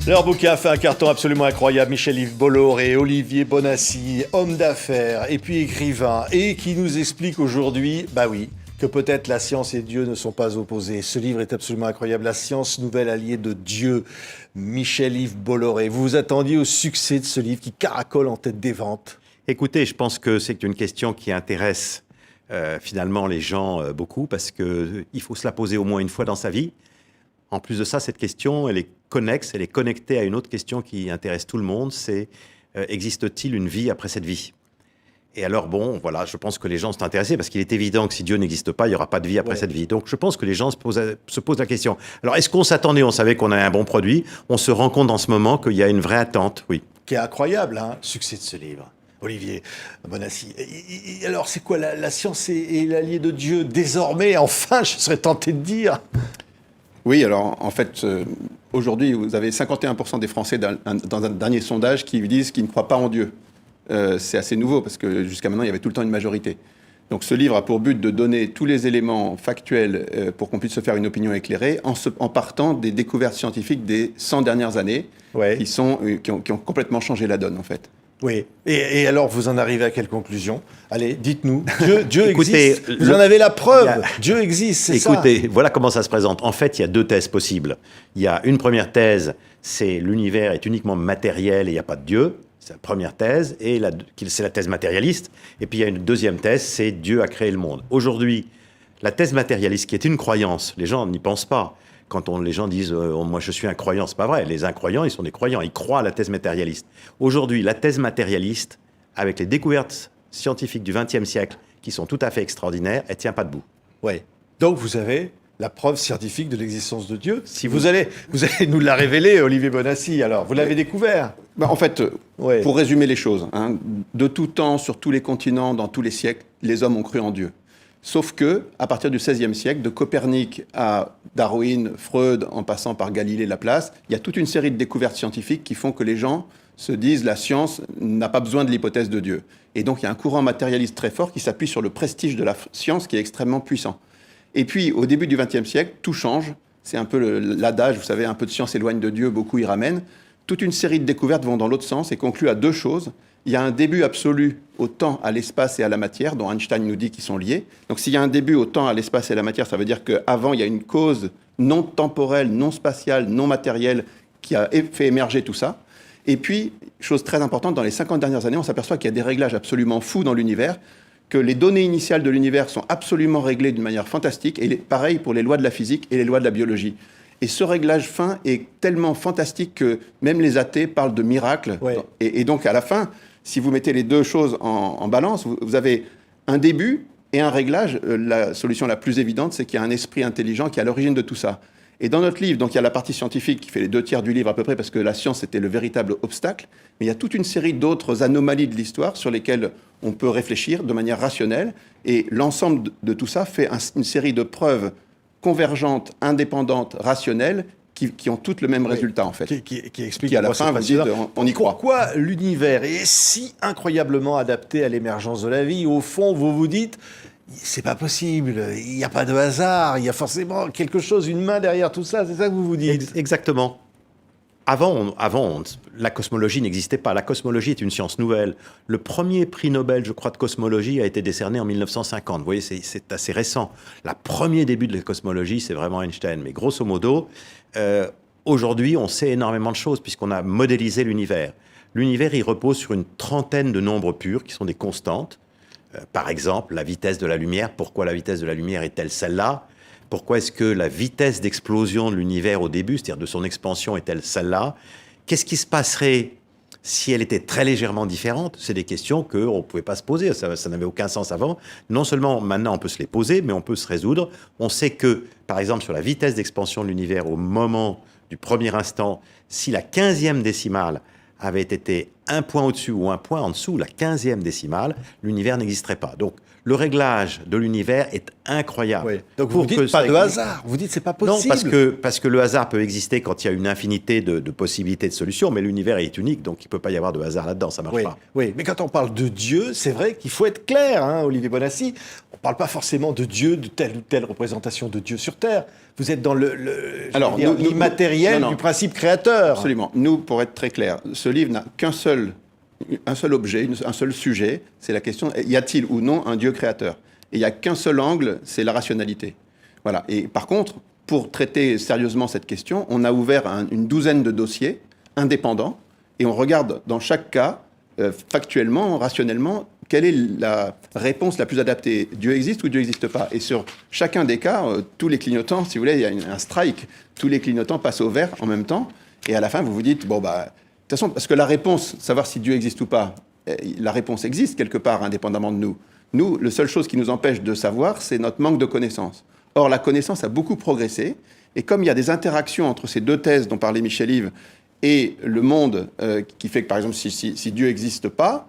Leur bouquin fait un carton absolument incroyable. Michel-Yves Bolloré et Olivier Bonnassy, hommes d'affaires et puis écrivains, et qui nous expliquent aujourd'hui, que peut-être la science et Dieu ne sont pas opposés. Ce livre est absolument incroyable. La science, nouvelle alliée de Dieu. Michel-Yves Bolloré, vous vous attendiez au succès de ce livre qui caracole en tête des ventes? Écoutez, je pense que c'est une question qui intéresse finalement les gens beaucoup parce qu'il faut se la poser au moins une fois dans sa vie. En plus de ça, cette question, elle est connexe, elle est connectée à une autre question qui intéresse tout le monde, c'est existe-t-il une vie après cette vie? Et alors, je pense que les gens sont intéressés parce qu'il est évident que si Dieu n'existe pas, il n'y aura pas de vie après cette vie. Donc, je pense que les gens se posent la question. Alors, est-ce qu'on s'attendait? On savait qu'on avait un bon produit. On se rend compte en ce moment qu'il y a une vraie attente, oui. Qui est incroyable, hein, le succès de ce livre. Olivier Bonnassy. Alors, c'est quoi la science et l'allié de Dieu désormais? Enfin, je serais tenté de dire. Oui, alors en fait, aujourd'hui, vous avez 51% des Français dans un dernier sondage qui disent qu'ils ne croient pas en Dieu. C'est assez nouveau parce que jusqu'à maintenant, il y avait tout le temps une majorité. Donc ce livre a pour but de donner tous les éléments factuels pour qu'on puisse se faire une opinion éclairée en partant des découvertes scientifiques des 100 dernières années qui ont complètement changé la donne en fait. Oui. Et alors, vous en arrivez à quelle conclusion? Allez, dites-nous. Dieu Écoutez, existe. Vous en avez la preuve. Dieu existe, c'est ça. Écoutez, voilà comment ça se présente. En fait, il y a deux thèses possibles. Il y a une première thèse, c'est l'univers est uniquement matériel et il n'y a pas de Dieu. C'est la première thèse, et c'est la thèse matérialiste. Et puis il y a une deuxième thèse, c'est Dieu a créé le monde. Aujourd'hui, la thèse matérialiste, qui est une croyance, les gens n'y pensent pas. Quand les gens disent « moi je suis un croyant », c'est pas vrai. Les incroyants, ils sont des croyants, ils croient à la thèse matérialiste. Aujourd'hui, la thèse matérialiste, avec les découvertes scientifiques du XXe siècle, qui sont tout à fait extraordinaires, elle tient pas debout. Oui. Donc vous avez la preuve scientifique de l'existence de Dieu. Si vous allez nous la révéler, Olivier Bonnassy, alors, vous l'avez découvert. En fait, pour résumer les choses, de tout temps, sur tous les continents, dans tous les siècles, les hommes ont cru en Dieu. Sauf que, à partir du XVIe siècle, de Copernic à Darwin, Freud, en passant par Galilée, Laplace, il y a toute une série de découvertes scientifiques qui font que les gens se disent la science n'a pas besoin de l'hypothèse de Dieu. Et donc il y a un courant matérialiste très fort qui s'appuie sur le prestige de la science qui est extrêmement puissant. Et puis au début du XXe siècle, tout change. C'est un peu l'adage, vous savez, un peu de science éloigne de Dieu, beaucoup y ramènent. Toute une série de découvertes vont dans l'autre sens et concluent à deux choses. Il y a un début absolu au temps, à l'espace et à la matière, dont Einstein nous dit qu'ils sont liés. Donc s'il y a un début au temps, à l'espace et à la matière, ça veut dire qu'avant, il y a une cause non temporelle, non spatiale, non matérielle qui a fait émerger tout ça. Et puis, chose très importante, dans les 50 dernières années, on s'aperçoit qu'il y a des réglages absolument fous dans l'univers, que les données initiales de l'univers sont absolument réglées d'une manière fantastique, et pareil pour les lois de la physique et les lois de la biologie. Et ce réglage fin est tellement fantastique que même les athées parlent de miracle. Ouais. Et donc, à la fin, si vous mettez les deux choses en balance, vous avez un début et un réglage. La solution la plus évidente, c'est qu'il y a un esprit intelligent qui est à l'origine de tout ça. Et dans notre livre, donc il y a la partie scientifique qui fait les 2/3 du livre à peu près, parce que la science était le véritable obstacle. Mais il y a toute une série d'autres anomalies de l'histoire sur lesquelles on peut réfléchir de manière rationnelle. Et l'ensemble de tout ça fait une série de preuves convergentes, indépendantes, rationnelles, qui ont toutes le même résultat, en fait. Qui explique qui, à la fin, vous dites, on y croit. Pourquoi l'univers est si incroyablement adapté à l'émergence de la vie? Au fond, vous vous dites, c'est pas possible, il n'y a pas de hasard, il y a forcément quelque chose, une main derrière tout ça, c'est ça que vous vous dites? Exactement. Avant, la cosmologie n'existait pas. La cosmologie est une science nouvelle. Le premier prix Nobel, je crois, de cosmologie a été décerné en 1950. Vous voyez, c'est assez récent. Le premier début de la cosmologie, c'est vraiment Einstein. Mais grosso modo, aujourd'hui, on sait énormément de choses puisqu'on a modélisé l'univers. L'univers, il repose sur une trentaine de nombres purs qui sont des constantes. Par exemple, la vitesse de la lumière. Pourquoi la vitesse de la lumière est-elle celle-là ? Pourquoi est-ce que la vitesse d'explosion de l'univers au début, c'est-à-dire de son expansion, est-elle celle-là? Qu'est-ce qui se passerait si elle était très légèrement différente? C'est des questions qu'on ne pouvait pas se poser, ça n'avait aucun sens avant. Non seulement maintenant on peut se les poser, mais on peut se résoudre. On sait que, par exemple, sur la vitesse d'expansion de l'univers au moment du premier instant, si la 15e décimale avait été un point au-dessus ou un point en dessous, la 15e décimale, l'univers n'existerait pas. Donc, le réglage de l'univers est incroyable. Oui. Donc vous dites pas de hasard, vous dites c'est pas possible. Non, parce que le hasard peut exister quand il y a une infinité de possibilités de solutions, mais l'univers est unique, donc il ne peut pas y avoir de hasard là-dedans, ça ne marche pas. Oui, mais quand on parle de Dieu, c'est vrai qu'il faut être clair, Olivier Bonnassy. parle pas forcément de Dieu, de telle ou telle représentation de Dieu sur Terre. Vous êtes dans l'immatériel du principe créateur. Absolument. Nous, pour être très clair, ce livre n'a qu'un seul objet, un seul sujet, c'est la question, y a-t-il ou non un Dieu créateur? Et il n'y a qu'un seul angle, c'est la rationalité. Voilà. Et par contre, pour traiter sérieusement cette question, on a ouvert une douzaine de dossiers indépendants et on regarde dans chaque cas, factuellement, rationnellement, quelle est la réponse la plus adaptée? Dieu existe ou Dieu n'existe pas? Et sur chacun des cas, tous les clignotants, si vous voulez, il y a un strike, tous les clignotants passent au vert en même temps, et à la fin, vous vous dites, bon, bah, de toute façon, parce que la réponse, savoir si Dieu existe ou pas, la réponse existe quelque part, indépendamment de nous. Nous, la seule chose qui nous empêche de savoir, c'est notre manque de connaissance. Or, la connaissance a beaucoup progressé, et comme il y a des interactions entre ces deux thèses dont parlait Michel-Yves, et le monde, qui fait que, par exemple, si Dieu n'existe pas,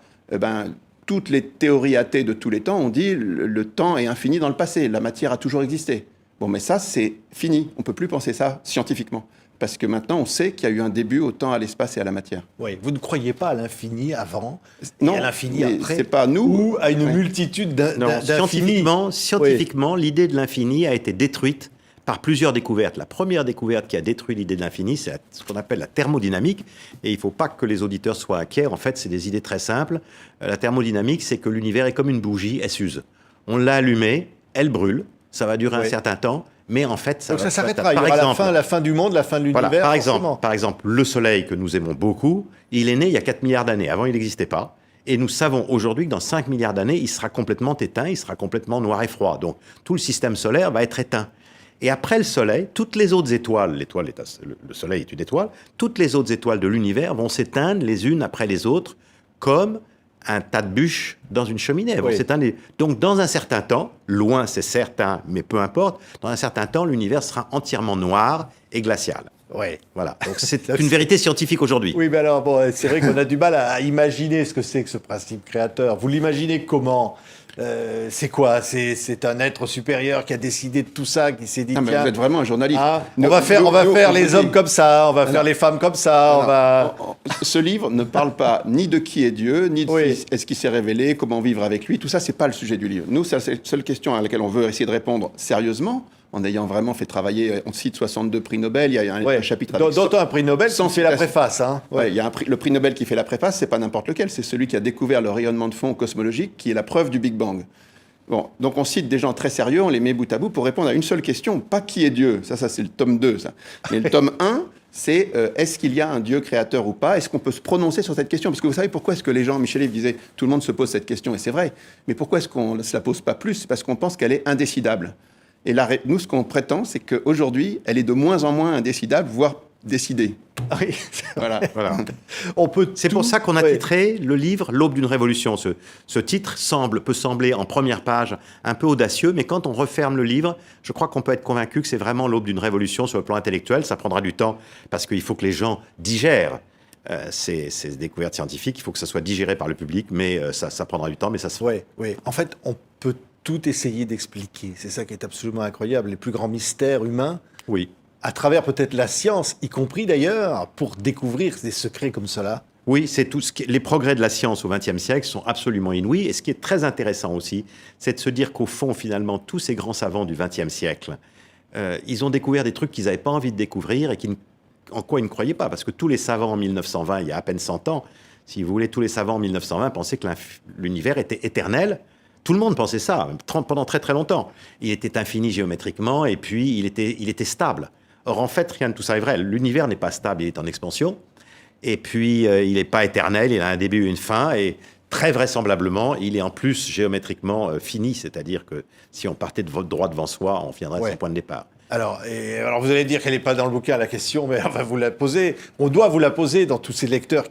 toutes les théories athées de tous les temps ont dit le temps est infini dans le passé, la matière a toujours existé. Bon, mais ça, c'est fini. On ne peut plus penser ça scientifiquement. Parce que maintenant, on sait qu'il y a eu un début au temps, à l'espace et à la matière. Oui, vous ne croyez pas à l'infini avant, non, et à l'infini après, c'est pas nous, ou à une multitude d'infinis. Scientifiquement, l'idée de l'infini a été détruite par plusieurs découvertes. La première découverte qui a détruit l'idée de l'infini, c'est ce qu'on appelle la thermodynamique. Et il ne faut pas que les auditeurs soient inquiets. En fait, c'est des idées très simples. La thermodynamique, c'est que l'univers est comme une bougie, elle s'use. On l'a allumée, elle brûle, ça va durer un certain temps, mais en fait, ça s'arrêtera. Il y aura la fin du monde, la fin de l'univers. Voilà, par exemple, le Soleil, que nous aimons beaucoup, il est né il y a 4 milliards d'années. Avant, il n'existait pas. Et nous savons aujourd'hui que dans 5 milliards d'années, il sera complètement éteint, il sera complètement noir et froid. Donc, tout le système solaire va être éteint. Et après le Soleil, toutes les autres étoiles, le Soleil est une étoile, toutes les autres étoiles de l'univers vont s'éteindre les unes après les autres, comme un tas de bûches dans une cheminée. Donc, dans un certain temps, loin c'est certain, mais peu importe, dans un certain temps, l'univers sera entièrement noir et glacial. Oui. Voilà. Donc, c'est une vérité scientifique aujourd'hui. Oui, mais alors, c'est vrai qu'on a du mal à imaginer ce que c'est que ce principe créateur. Vous l'imaginez comment? C'est quoi? C'est un être supérieur qui a décidé de tout ça, qui s'est dit tiens... Vous êtes vraiment un journaliste. On va faire les hommes comme ça, on va faire les femmes comme ça. Ce livre ne parle pas ni de qui est Dieu, ni de est-ce qu'il s'est révélé, comment vivre avec lui. Tout ça, c'est pas le sujet du livre. Nous, c'est la seule question à laquelle on veut essayer de répondre sérieusement, en ayant vraiment fait travailler, on cite 62 prix Nobel, il y a un chapitre... Dont un prix Nobel qui fait la préface. Il y a le prix Nobel qui fait la préface, c'est pas n'importe lequel, c'est celui qui a découvert le rayonnement de fond cosmologique, qui est la preuve du Big Bang. Bon, donc on cite des gens très sérieux, on les met bout à bout pour répondre à une seule question, pas qui est Dieu, ça c'est le tome 2, ça. Mais le tome 1, c'est est-ce qu'il y a un Dieu créateur ou pas? Est-ce qu'on peut se prononcer sur cette question? Parce que vous savez pourquoi est-ce que les gens, Michel-Yves disait, tout le monde se pose cette question, et c'est vrai, mais pourquoi est-ce qu'on ne se la pose pas plus? C'est parce qu'on pense qu'elle est indécidable. Et là, nous, ce qu'on prétend, c'est qu'aujourd'hui, elle est de moins en moins indécidable, voire décidée. Oui, voilà. C'est pour ça qu'on a titré le livre « L'aube d'une révolution ». Ce titre peut sembler en première page un peu audacieux, mais quand on referme le livre, je crois qu'on peut être convaincu que c'est vraiment l'aube d'une révolution sur le plan intellectuel. Ça prendra du temps parce qu'il faut que les gens digèrent ces découvertes scientifiques. Il faut que ça soit digéré par le public, mais ça prendra du temps, mais ça se fait. Oui. En fait, on peut tout essayer d'expliquer. C'est ça qui est absolument incroyable. Les plus grands mystères humains, à travers peut-être la science, y compris d'ailleurs, pour découvrir des secrets comme cela. Oui, c'est les progrès de la science au XXe siècle sont absolument inouïs. Et ce qui est très intéressant aussi, c'est de se dire qu'au fond, finalement, tous ces grands savants du XXe siècle, ils ont découvert des trucs qu'ils n'avaient pas envie de découvrir et en quoi ils ne croyaient pas. Parce que tous les savants en 1920, il y a à peine 100 ans, si vous voulez, tous les savants en 1920 pensaient que l'univers était éternel. Tout le monde pensait ça, pendant très très longtemps. Il était infini géométriquement et puis il était stable. Or, en fait, rien de tout ça est vrai. L'univers n'est pas stable, il est en expansion. Et puis, il n'est pas éternel, il a un début et une fin. Et très vraisemblablement, il est en plus géométriquement fini. C'est-à-dire que si on partait de droit devant soi, on viendrait de son point de départ. Alors, vous allez dire qu'elle n'est pas dans le bouquin, la question, mais on va vous la poser. On doit vous la poser dans tous ces lecteurs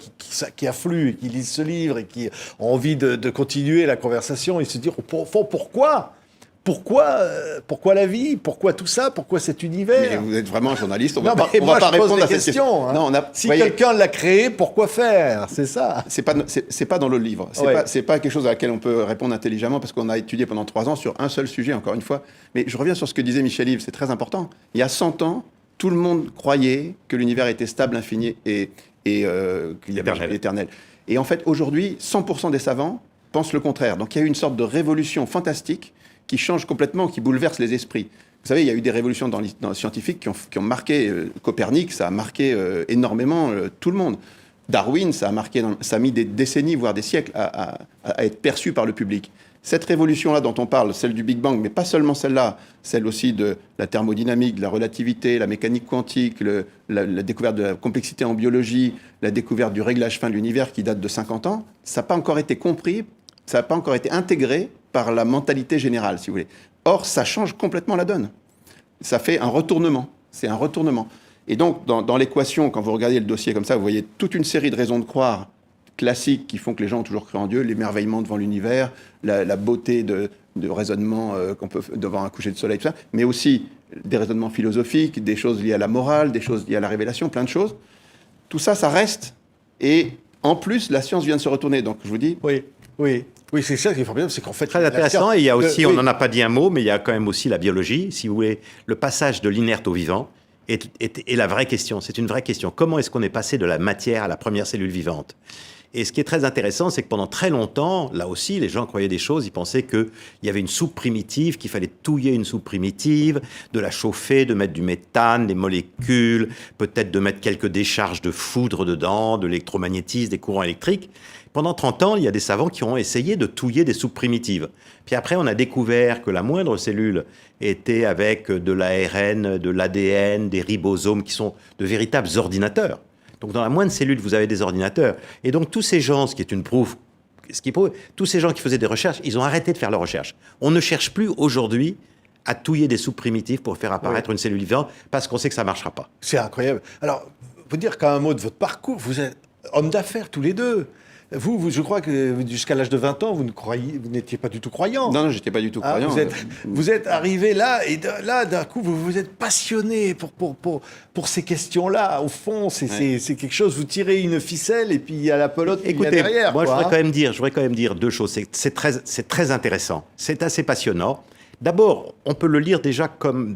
qui affluent et qui lisent ce livre et qui ont envie de continuer la conversation et se dire, pourquoi Pourquoi la vie? Pourquoi tout ça? Pourquoi cet univers? Mais vous êtes vraiment un journaliste, on va pas répondre à cette question. Hein. Non, si quelqu'un l'a créé, pourquoi faire? C'est ça. C'est pas dans le livre. C'est pas quelque chose à laquelle on peut répondre intelligemment parce qu'on a étudié pendant 3 ans sur un seul sujet, encore une fois. Mais je reviens sur ce que disait Michel-Yves, c'est très important. Il y a 100 ans, tout le monde croyait que l'univers était stable, infini et qu'il y avait l'éternel. Et en fait, aujourd'hui, 100% des savants pensent le contraire. Donc il y a eu une sorte de révolution fantastique qui changent complètement, qui bouleversent les esprits. Vous savez, il y a eu des révolutions scientifiques qui ont marqué Copernic, ça a marqué énormément tout le monde. Darwin, ça a mis des décennies, voire des siècles, à être perçu par le public. Cette révolution-là dont on parle, celle du Big Bang, mais pas seulement celle-là, celle aussi de la thermodynamique, de la relativité, la mécanique quantique, la découverte de la complexité en biologie, la découverte du réglage fin de l'univers qui date de 50 ans, ça n'a pas encore été compris, ça n'a pas encore été intégré par la mentalité générale, si vous voulez. Or, ça change complètement la donne. Ça fait un retournement. C'est un retournement. Et donc, dans l'équation, quand vous regardez le dossier comme ça, vous voyez toute une série de raisons de croire classiques qui font que les gens ont toujours cru en Dieu, l'émerveillement devant l'univers, la beauté de raisonnement qu'on peut devant un coucher de soleil, tout ça, mais aussi des raisonnements philosophiques, des choses liées à la morale, des choses liées à la révélation, plein de choses. Tout ça, ça reste. Et en plus, la science vient de se retourner. Donc, je vous dis... Oui, c'est ça qui est formidable, c'est qu'en fait... Très intéressant, et il y a aussi, on n'en a pas dit un mot, mais il y a quand même aussi la biologie, si vous voulez, le passage de l'inerte au vivant est la vraie question, c'est une vraie question. Comment est-ce qu'on est passé de la matière à la première cellule vivante ? Et ce qui est très intéressant, c'est que pendant très longtemps, là aussi, les gens croyaient des choses, ils pensaient qu'il y avait une soupe primitive, qu'il fallait touiller une soupe primitive, de la chauffer, de mettre du méthane, des molécules, peut-être de mettre quelques décharges de foudre dedans, de l'électromagnétisme, des courants électriques. Pendant 30 ans, il y a des savants qui ont essayé de touiller des soupes primitives. Puis après, on a découvert que la moindre cellule était avec de l'ARN, de l'ADN, des ribosomes qui sont de véritables ordinateurs. Donc dans la moindre cellule, vous avez des ordinateurs. Et donc tous ces gens, tous ces gens qui faisaient des recherches, ils ont arrêté de faire leurs recherches. On ne cherche plus aujourd'hui à touiller des soupes primitives pour faire apparaître une cellule vivante parce qu'on sait que ça ne marchera pas. C'est incroyable. Alors, vous dire qu'à un mot de votre parcours, vous êtes hommes d'affaires tous les deux. Vous, je crois que jusqu'à l'âge de 20 ans, vous n'étiez pas du tout croyant. Non, je n'étais pas du tout croyant. Vous êtes arrivé là, et là, d'un coup, vous vous êtes passionné pour ces questions-là. Au fond, c'est quelque chose, vous tirez une ficelle, et puis il y a la pelote qui vient derrière. Moi, je voudrais quand même dire deux choses. C'est très intéressant. C'est assez passionnant. D'abord, on peut le lire déjà comme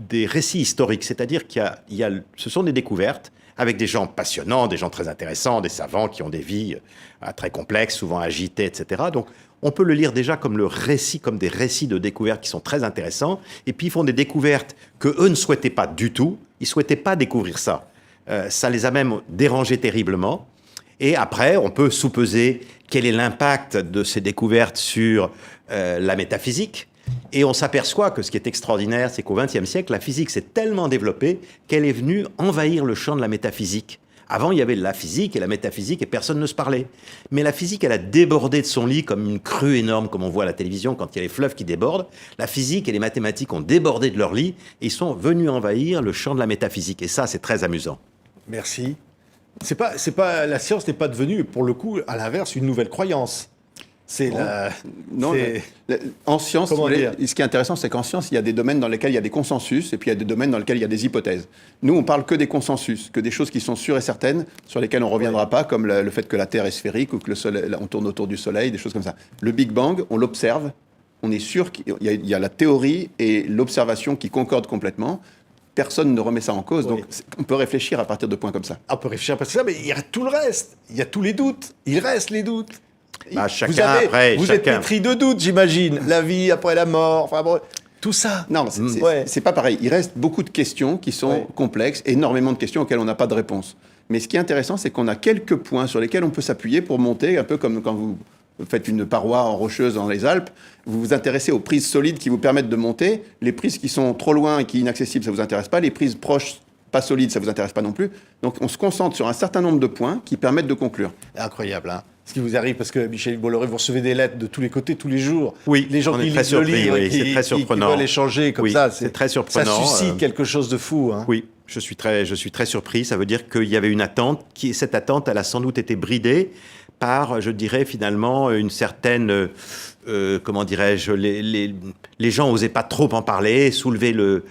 des récits historiques, c'est-à dire ce sont des découvertes, avec des gens passionnants, des gens très intéressants, des savants qui ont des vies très complexes, souvent agitées, etc. Donc, on peut le lire déjà comme comme des récits de découvertes qui sont très intéressants. Et puis, ils font des découvertes qu'eux ne souhaitaient pas du tout. Ils ne souhaitaient pas découvrir ça. Ça les a même dérangés terriblement. Et après, on peut sous-peser quel est l'impact de ces découvertes sur la métaphysique. Et on s'aperçoit que ce qui est extraordinaire, c'est qu'au XXe siècle, la physique s'est tellement développée qu'elle est venue envahir le champ de la métaphysique. Avant, il y avait la physique et la métaphysique et personne ne se parlait. Mais la physique, elle a débordé de son lit comme une crue énorme, comme on voit à la télévision quand il y a les fleuves qui débordent. La physique et les mathématiques ont débordé de leur lit et ils sont venus envahir le champ de la métaphysique. Et ça, c'est très amusant. Merci. La science n'est pas devenue, pour le coup, à l'inverse, une nouvelle croyance. En science, ce qui est intéressant, c'est qu'en science, il y a des domaines dans lesquels il y a des consensus et puis il y a des domaines dans lesquels il y a des hypothèses. Nous, on parle que des consensus, que des choses qui sont sûres et certaines, sur lesquelles on ne reviendra pas, comme le fait que la Terre est sphérique ou que on tourne autour du Soleil, des choses comme ça. Le Big Bang, on l'observe, on est sûr qu'il y a la théorie et l'observation qui concordent complètement. Personne ne remet ça en cause, donc on peut réfléchir à partir de points comme ça. On peut réfléchir à partir de ça, mais il y a tout le reste. Il y a tous les doutes. Il reste les doutes. Vous êtes pétri de doutes, j'imagine. La vie après la mort, enfin bon, tout ça. Non, c'est pas pareil. Il reste beaucoup de questions qui sont complexes, énormément de questions auxquelles on n'a pas de réponse. Mais ce qui est intéressant, c'est qu'on a quelques points sur lesquels on peut s'appuyer pour monter, un peu comme quand vous faites une paroi en rocheuse dans les Alpes, vous vous intéressez aux prises solides qui vous permettent de monter. Les prises qui sont trop loin et qui sont inaccessibles, ça ne vous intéresse pas. Les prises proches, pas solides, ça ne vous intéresse pas non plus. Donc on se concentre sur un certain nombre de points qui permettent de conclure. Incroyable, hein, ce qui vous arrive, parce que Michel Bolloré, vous recevez des lettres de tous les côtés, tous les jours. Oui, les gens qui lisent le livre, c'est très surprenant. Qui veulent échanger comme ça, c'est très surprenant. Ça suscite quelque chose de fou. Hein. Oui, je suis très surpris. Ça veut dire qu'il y avait une attente, cette attente, elle a sans doute été bridée par, je dirais, finalement, une certaine... comment dirais-je, les gens n'osaient pas trop en parler, soulever le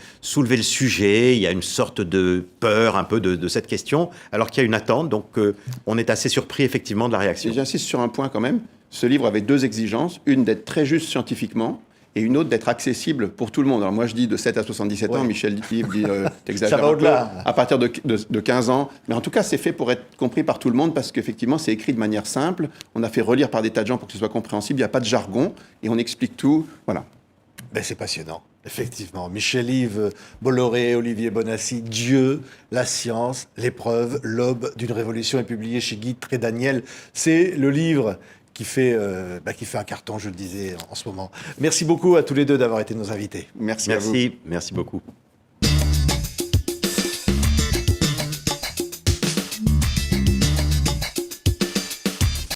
sujet. Il y a une sorte de peur un peu de cette question, alors qu'il y a une attente. Donc, on est assez surpris, effectivement, de la réaction. Et j'insiste sur un point quand même. Ce livre avait deux exigences. Une, d'être très juste scientifiquement, et une autre, d'être accessible pour tout le monde. Alors moi, je dis de 7 à 77 ans, Michel dit t'exagères ça va au-delà. À partir de 15 ans. Mais en tout cas, c'est fait pour être compris par tout le monde, parce qu'effectivement, c'est écrit de manière simple. On a fait relire par des tas de gens pour que ce soit compréhensible. Il n'y a pas de jargon, et on explique tout. Voilà. Ben, c'est passionnant, effectivement. Michel-Yves Bolloré et Olivier Bonnassy, Dieu, la science, l'épreuve, l'aube d'une révolution est publié chez Guy Trédaniel. C'est le livre qui fait un carton, je le disais, en ce moment. Merci beaucoup à tous les deux d'avoir été nos invités. Merci à vous. Merci beaucoup.